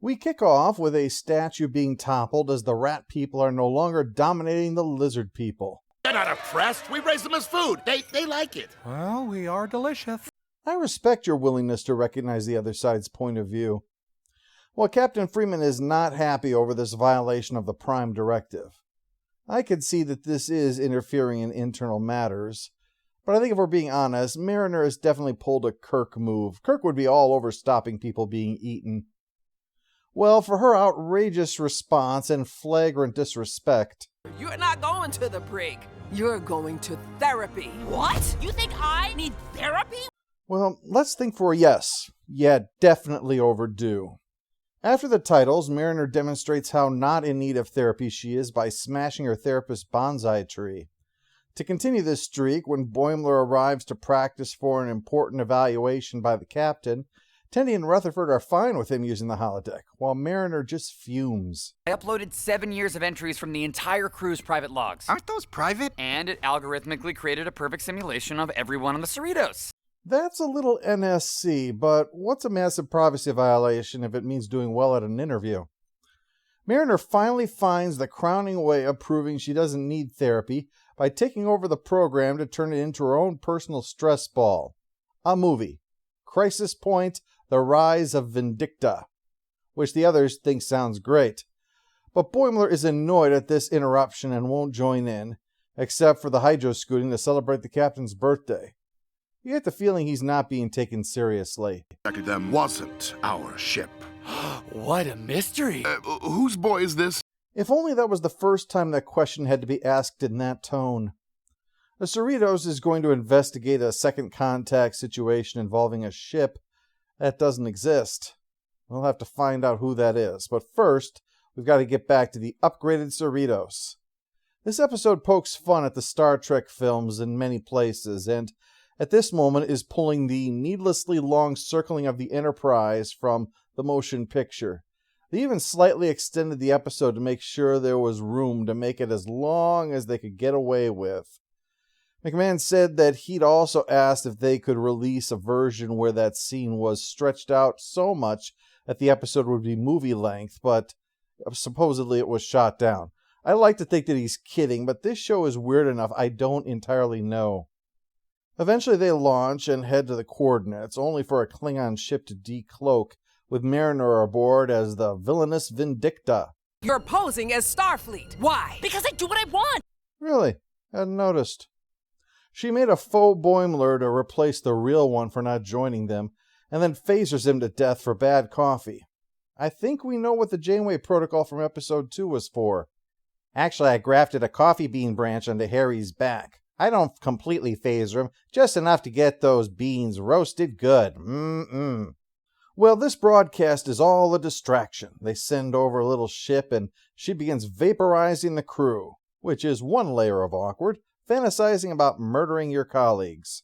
We kick off with a statue being toppled as the rat people are no longer dominating the lizard people. They're not oppressed. We raise them as food. They like it. Well, we are delicious. I respect your willingness to recognize the other side's point of view. Well, Captain Freeman is not happy over this violation of the Prime Directive. I could see that this is interfering in internal matters, but I think if we're being honest, Mariner has definitely pulled a Kirk move. Kirk would be all over stopping people being eaten. Well, for her outrageous response and flagrant disrespect... You're not going to the brig. You're going to therapy. What? You think I need therapy? Well, let's think for a yes. Yeah, definitely overdue. After the titles, Mariner demonstrates how not in need of therapy she is by smashing her therapist's bonsai tree. To continue this streak, when Boimler arrives to practice for an important evaluation by the captain, Tendi and Rutherford are fine with him using the holodeck, while Mariner just fumes. I uploaded 7 years of entries from the entire crew's private logs. Aren't those private? And it algorithmically created a perfect simulation of everyone on the Cerritos. That's a little NSC, but what's a massive privacy violation if it means doing well at an interview? Mariner finally finds the crowning way of proving she doesn't need therapy by taking over the program to turn it into her own personal stress ball. A movie. Crisis Point, The Rise of Vindicta, which the others think sounds great. But Boimler is annoyed at this interruption and won't join in, except for the hydro-scooting to celebrate the captain's birthday. You get the feeling he's not being taken seriously. Them wasn't our ship. What a mystery! Whose boy is this? If only that was the first time that question had to be asked in that tone. The Cerritos is going to investigate a second contact situation involving a ship that doesn't exist. We'll have to find out who that is. But first, we've got to get back to the upgraded Cerritos. This episode pokes fun at the Star Trek films in many places, and at this moment is pulling the needlessly long circling of the Enterprise from the motion picture. They even slightly extended the episode to make sure there was room to make it as long as they could get away with. McMahon said that he'd also asked if they could release a version where that scene was stretched out so much that the episode would be movie length, but supposedly it was shot down. I like to think that he's kidding, but this show is weird enough I don't entirely know. Eventually they launch and head to the coordinates, only for a Klingon ship to decloak, with Mariner aboard as the villainous Vindicta. You're posing as Starfleet. Why? Because I do what I want. Really? Hadn't noticed. She made a faux Boimler to replace the real one for not joining them, and then phasers him to death for bad coffee. I think we know what the Janeway protocol from episode 2 was for. Actually, I grafted a coffee bean branch onto Harry's back. I don't completely phaser him, just enough to get those beans roasted good. Well, this broadcast is all a distraction. They send over a little ship and she begins vaporizing the crew, which is one layer of awkward, fantasizing about murdering your colleagues.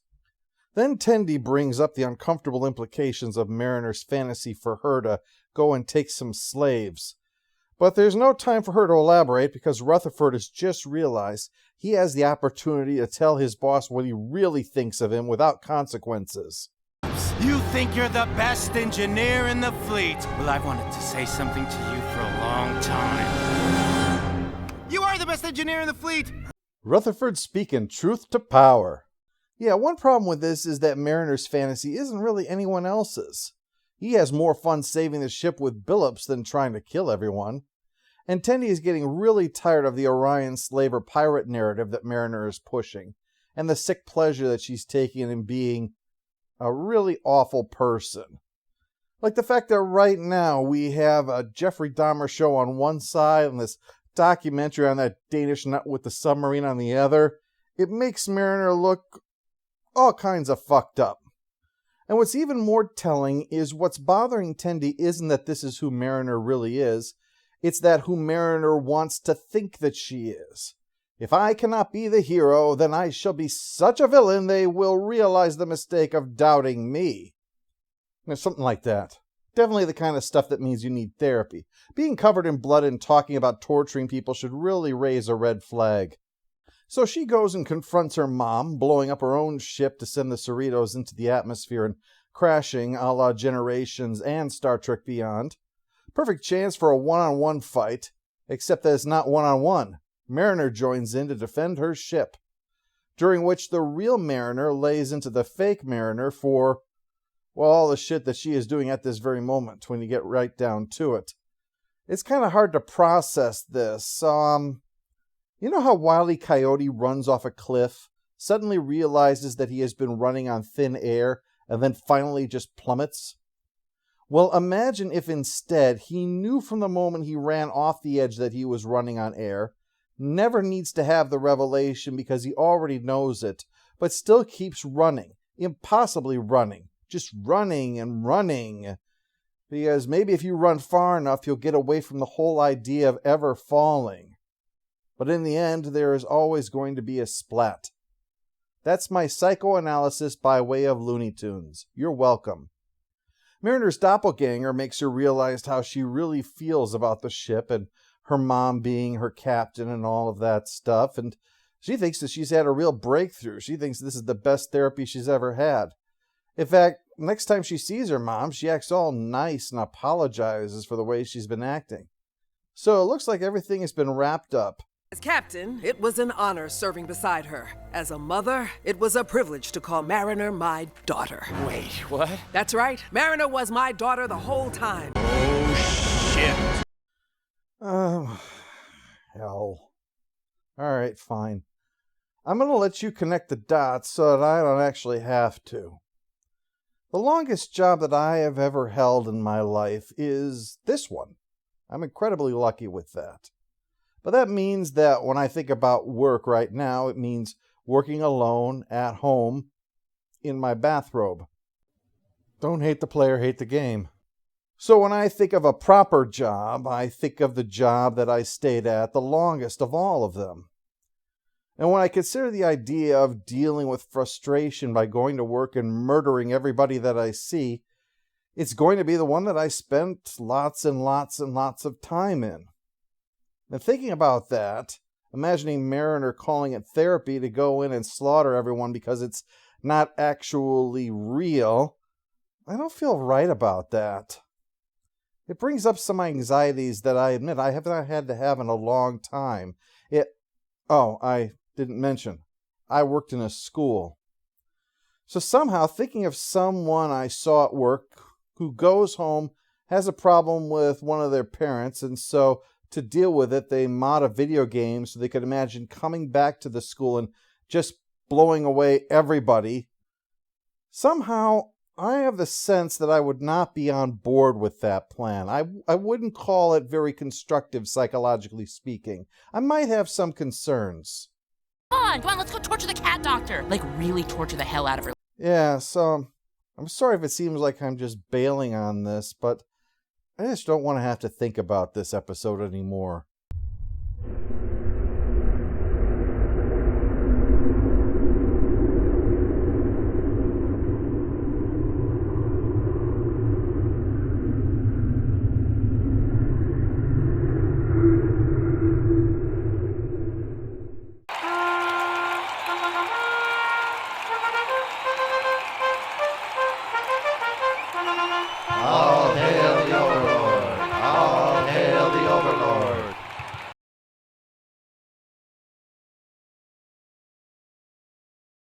Then Tendi brings up the uncomfortable implications of Mariner's fantasy for her to go and take some slaves. But there's no time for her to elaborate because Rutherford has just realized he has the opportunity to tell his boss what he really thinks of him without consequences. You think you're the best engineer in the fleet. Well, I've wanted to say something to you for a long time. You are the best engineer in the fleet! Rutherford speaking truth to power. Yeah, one problem with this is that Mariner's fantasy isn't really anyone else's. He has more fun saving the ship with Billups than trying to kill everyone. And Tendi is getting really tired of the Orion slaver pirate narrative that Mariner is pushing, and the sick pleasure that she's taking in being a really awful person. Like the fact that right now we have a Jeffrey Dahmer show on one side and this documentary on that Danish nut with the submarine on the other. It makes Mariner look all kinds of fucked up. And what's even more telling is what's bothering Tendi isn't that this is who Mariner really is, it's that who Mariner wants to think that she is. If I cannot be the hero, then I shall be such a villain they will realize the mistake of doubting me. Something like that. Definitely the kind of stuff that means you need therapy. Being covered in blood and talking about torturing people should really raise a red flag. So she goes and confronts her mom, blowing up her own ship to send the Cerritos into the atmosphere and crashing a la Generations and Star Trek Beyond. Perfect chance for a one-on-one fight, except that it's not one-on-one. Mariner joins in to defend her ship, during which the real Mariner lays into the fake Mariner for, well, all the shit that she is doing at this very moment, when you get right down to it. It's kind of hard to process this. You know how Wile E. Coyote runs off a cliff, suddenly realizes that he has been running on thin air, and then finally just plummets? Well, imagine if instead he knew from the moment he ran off the edge that he was running on air, never needs to have the revelation because he already knows it, but still keeps running, impossibly running, just running and running. Because maybe if you run far enough, you'll get away from the whole idea of ever falling. But in the end, there is always going to be a splat. That's my psychoanalysis by way of Looney Tunes. You're welcome. Mariner's doppelganger makes her realize how she really feels about the ship and her mom being her captain and all of that stuff. And she thinks that she's had a real breakthrough. She thinks this is the best therapy she's ever had. In fact, next time she sees her mom, she acts all nice and apologizes for the way she's been acting. So it looks like everything has been wrapped up. As captain, it was an honor serving beside her. As a mother, it was a privilege to call Mariner my daughter. Wait, what? That's right. Mariner was my daughter the whole time. Oh, shit. Oh, hell. Alright, fine. I'm going to let you connect the dots so that I don't actually have to. The longest job that I have ever held in my life is this one. I'm incredibly lucky with that. But that means that when I think about work right now, it means working alone, at home, in my bathrobe. Don't hate the player, hate the game. So when I think of a proper job, I think of the job that I stayed at the longest of all of them. And when I consider the idea of dealing with frustration by going to work and murdering everybody that I see, it's going to be the one that I spent lots and lots and lots of time in. And thinking about that, imagining Mariner calling it therapy to go in and slaughter everyone because it's not actually real, I don't feel right about that. It brings up some anxieties that I admit I have not had to have in a long time. I didn't mention, I worked in a school. So somehow thinking of someone I saw at work who goes home, has a problem with one of their parents, and so to deal with it, they mod a video game so they could imagine coming back to the school and just blowing away everybody. Somehow, I have the sense that I would not be on board with that plan. I wouldn't call it very constructive, psychologically speaking. I might have some concerns. Come on, let's go torture the cat doctor. Like, really torture the hell out of her. Yeah, so I'm sorry if it seems like I'm just bailing on this, but I just don't want to have to think about this episode anymore.